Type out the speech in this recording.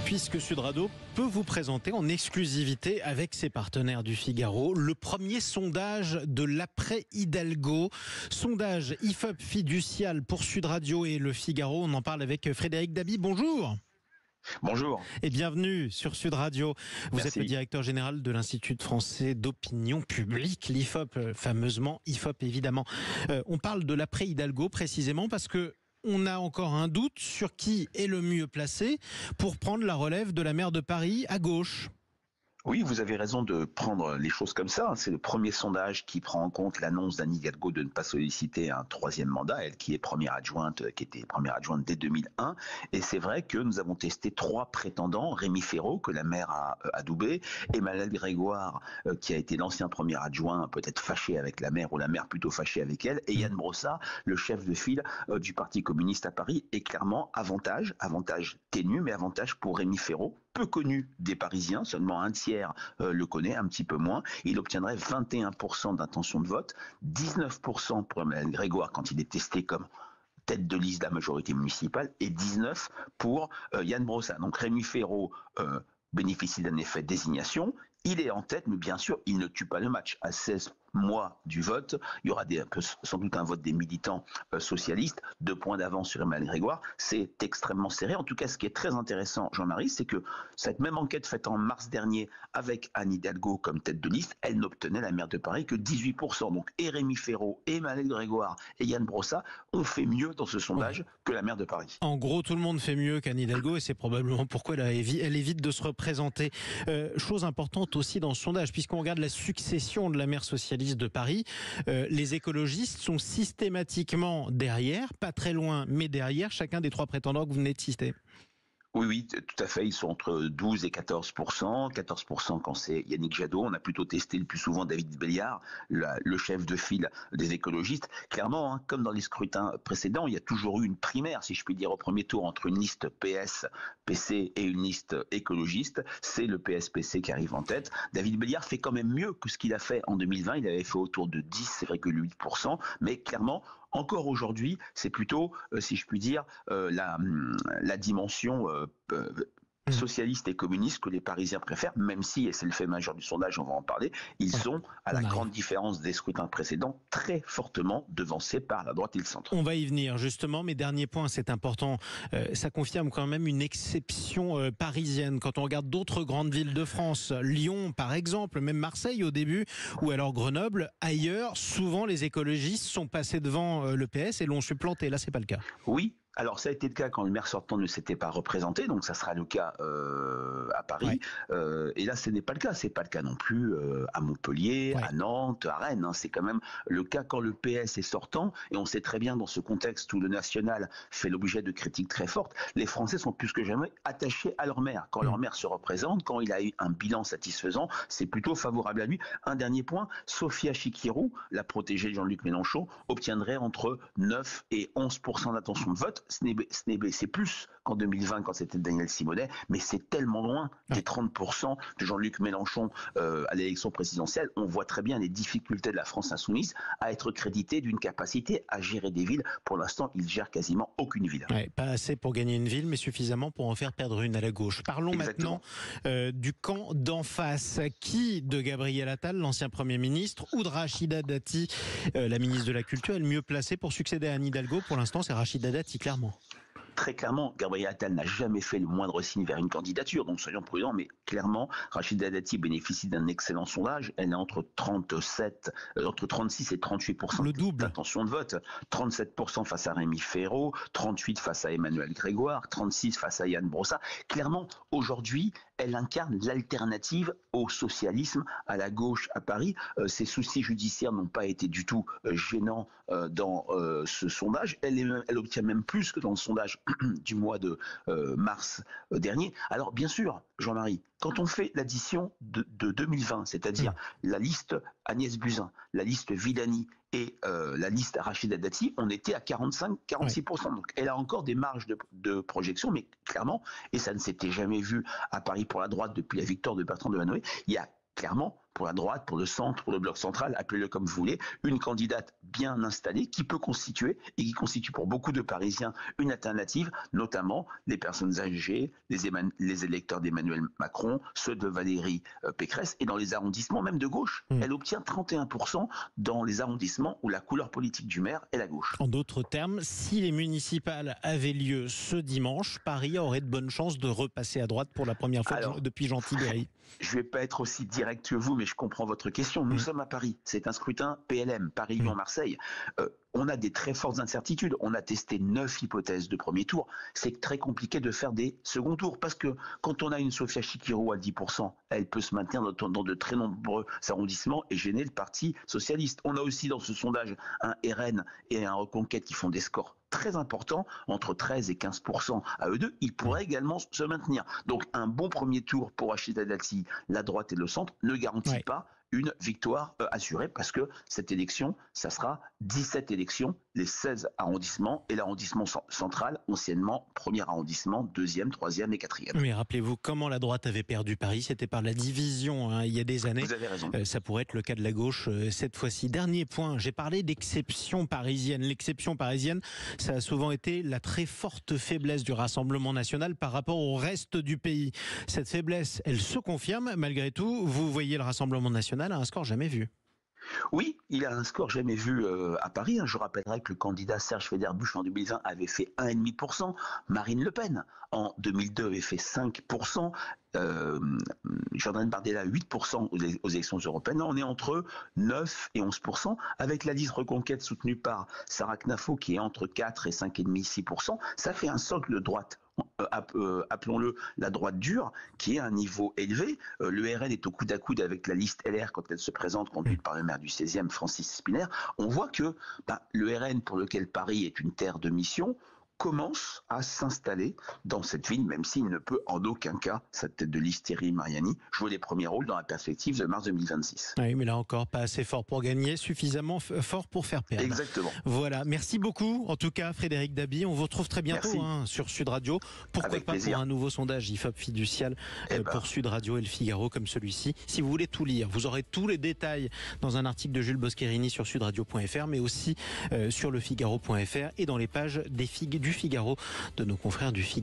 Puisque Sud Radio peut vous présenter en exclusivité avec ses partenaires du Figaro le premier sondage de l'après-Hidalgo. Sondage IFOP fiducial pour Sud Radio et le Figaro. On en parle avec Frédéric Dabi. Bonjour. Bonjour. Et bienvenue sur Sud Radio. Vous Merci. êtes le directeur général de l'Institut français d'opinion publique, l'IFOP, fameusement IFOP évidemment. On parle de l'après-Hidalgo précisément parce que on a encore un doute sur qui est le mieux placé pour prendre la relève de la maire de Paris à gauche. Oui, vous avez raison de prendre les choses comme ça. C'est le premier sondage qui prend en compte l'annonce d'Anne Hidalgo de ne pas solliciter un troisième mandat, elle qui est première adjointe, qui était première adjointe dès 2001. Et c'est vrai que nous avons testé 3 prétendants, Rémi Féraud, que la maire a adoubé, Emmanuel Grégoire, qui a été l'ancien premier adjoint, peut-être fâché avec la maire, ou la maire plutôt fâchée avec elle, et Yann Brossat, le chef de file du Parti communiste à Paris. Et clairement, avantage ténu, mais avantage pour Rémi Féraud, peu connu des Parisiens, seulement un tiers le connaît, un petit peu moins. Il obtiendrait 21% d'intention de vote, 19% pour Emmanuel Grégoire quand il est testé comme tête de liste de la majorité municipale, et 19% pour Yann Brossat. Donc Rémi Féraud bénéficie d'un effet désignation. Il est en tête, mais bien sûr, il ne tue pas le match. À 16 mois du vote, il y aura sans doute un vote des militants socialistes, 2 points d'avance sur Emmanuel Grégoire. C'est extrêmement serré. En tout cas, ce qui est très intéressant, Jean-Marie, c'est que cette même enquête faite en mars dernier avec Anne Hidalgo comme tête de liste, elle n'obtenait la maire de Paris que 18%. Donc, et Rémi Féraud, et Emmanuel Grégoire, et Yann Brossat ont fait mieux dans ce sondage que la maire de Paris. En gros, tout le monde fait mieux qu'Anne Hidalgo et c'est probablement pourquoi elle évite de se représenter. Chose importante aussi dans ce sondage, puisqu'on regarde la succession de la maire socialiste de Paris, les écologistes sont systématiquement derrière, pas très loin, mais derrière chacun des 3 prétendants que vous venez de citer. Oui, tout à fait. Ils sont entre 12 et 14%. 14% quand c'est Yannick Jadot. On a plutôt testé le plus souvent David Béliard, le chef de file des écologistes. Clairement, comme dans les scrutins précédents, il y a toujours eu une primaire, si je puis dire, au premier tour entre une liste PS-PC et une liste écologiste. C'est le PS-PC qui arrive en tête. David Béliard fait quand même mieux que ce qu'il a fait en 2020. Il avait fait autour de 10,8%. Mais clairement, encore aujourd'hui, c'est plutôt, si je puis dire, la dimension socialiste et communiste que les Parisiens préfèrent, même si, et c'est le fait majeur du sondage, on va en parler, ils sont, à la grande différence des scrutins précédents, très fortement devancés par la droite et le centre. On va y venir justement, mais dernier point, c'est important, ça confirme quand même une exception parisienne. Quand on regarde d'autres grandes villes de France, Lyon par exemple, même Marseille au début, ou alors Grenoble, ailleurs, souvent les écologistes sont passés devant le PS et l'ont supplanté. Là, c'est pas le cas. Oui. Alors ça a été le cas quand le maire sortant ne s'était pas représenté, donc ça sera le cas à Paris. Ouais. Et là, ce n'est pas le cas. C'est pas le cas non plus à Montpellier, ouais, à Nantes, à Rennes. C'est quand même le cas quand le PS est sortant. Et on sait très bien dans ce contexte où le national fait l'objet de critiques très fortes, les Français sont plus que jamais attachés à leur maire. Quand leur maire se représente, quand il a eu un bilan satisfaisant, c'est plutôt favorable à lui. Un dernier point, Sophia Chikirou, la protégée de Jean-Luc Mélenchon, obtiendrait entre 9 et 11% d'intention de vote. C'est plus qu'en 2020 quand c'était Daniel Simonet, mais c'est tellement loin des 30% de Jean-Luc Mélenchon à l'élection présidentielle. On voit très bien les difficultés de la France insoumise à être crédité d'une capacité à gérer des villes. Pour l'instant, il gère quasiment aucune ville. Ouais, pas assez pour gagner une ville, mais suffisamment pour en faire perdre une à la gauche. Parlons Exactement. maintenant du camp d'en face. Qui de Gabriel Attal, l'ancien Premier ministre, ou de Rachida Dati, la ministre de la Culture, est le mieux placé pour succéder à Anne Hidalgo? Pour l'instant, c'est Rachida Dati, clairement. Très clairement, Gabriel Attal n'a jamais fait le moindre signe vers une candidature, donc soyons prudents, mais clairement, Rachida Dati bénéficie d'un excellent sondage. Elle est entre 36 et 38% d'intention de vote. 37% face à Rémi Féraud, 38% face à Emmanuel Grégoire, 36% face à Yann Brossat. Clairement, aujourd'hui, elle incarne l'alternative au socialisme à la gauche à Paris. Ses soucis judiciaires n'ont pas été du tout gênants dans ce sondage. Elle obtient même plus que dans le sondage du mois de mars dernier. Alors bien sûr, Jean-Marie, quand on fait l'addition de 2020, c'est-à-dire la liste Agnès Buzyn, la liste Villani et la liste Rachida Dati, on était à 45-46%. Donc elle a encore des marges de projection, mais clairement, et ça ne s'était jamais vu à Paris pour la droite depuis la victoire de Bertrand Delanoë, il y a clairement pour la droite, pour le centre, pour le bloc central, appelez-le comme vous voulez, une candidate bien installée qui peut constituer et qui constitue pour beaucoup de Parisiens une alternative, notamment les personnes âgées, les électeurs d'Emmanuel Macron, ceux de Valérie Pécresse, et dans les arrondissements même de gauche. Elle obtient 31% dans les arrondissements où la couleur politique du maire est la gauche. En d'autres termes, si les municipales avaient lieu ce dimanche, Paris aurait de bonnes chances de repasser à droite pour la première fois depuis Jean Tibéri. Je ne vais pas être aussi direct que vous, mais je comprends votre question. Nous sommes à Paris. C'est un scrutin PLM, Paris-Lyon-Marseille. On a des très fortes incertitudes. On a testé 9 hypothèses de premier tour. C'est très compliqué de faire des seconds tours parce que quand on a une Sophia Chikirou à 10%, elle peut se maintenir dans de très nombreux arrondissements et gêner le Parti socialiste. On a aussi dans ce sondage un RN et un Reconquête qui font des scores très importants, entre 13 et 15% à eux deux. Ils pourraient également se maintenir. Donc un bon premier tour pour Rachida Dati, la droite et le centre, ne garantit pas une victoire assurée parce que cette élection, ça sera 17 élections, les 16 arrondissements et l'arrondissement central, anciennement premier arrondissement, deuxième, troisième et quatrième. Mais rappelez-vous comment la droite avait perdu Paris, c'était par la division il y a des années. Vous avez raison. Ça pourrait être le cas de la gauche cette fois-ci. Dernier point, j'ai parlé d'exception parisienne. L'exception parisienne, ça a souvent été la très forte faiblesse du Rassemblement national par rapport au reste du pays. Cette faiblesse, elle se confirme malgré tout. Vous voyez le Rassemblement national à un score jamais vu. Oui, il a un score jamais vu à Paris. Je rappellerai que le candidat Serge Federbusch en 2020 avait fait 1,5%. Marine Le Pen en 2002 avait fait 5%. Jordan Bardella 8% aux élections européennes. On est entre 9 et 11%, avec la liste Reconquête soutenue par Sarah Knafo qui est entre 4 et 5,5-6%. Ça fait un socle de droite. Appelons-le la droite dure, qui est à un niveau élevé. Le RN est au coude à coude avec la liste LR quand elle se présente, conduite par le maire du 16e, Francis Spiner. On voit que le RN, pour lequel Paris est une terre de mission, commence à s'installer dans cette ville, même s'il ne peut en aucun cas, sa tête de liste Thierry Mariani, jouer les premiers rôles dans la perspective de mars 2026. Oui, mais là encore, pas assez fort pour gagner, suffisamment fort pour faire perdre. Exactement. Voilà, merci beaucoup, en tout cas, Frédéric Dabi. On vous retrouve très bientôt sur Sud Radio. Pourquoi Avec pas plaisir. pour un nouveau sondage IFOP fiducial pour Sud Radio et le Figaro comme celui-ci. Si vous voulez tout lire, vous aurez tous les détails dans un article de Jules Boscherini sur sudradio.fr, mais aussi sur lefigaro.fr et dans les pages du Figaro de nos confrères du Figaro.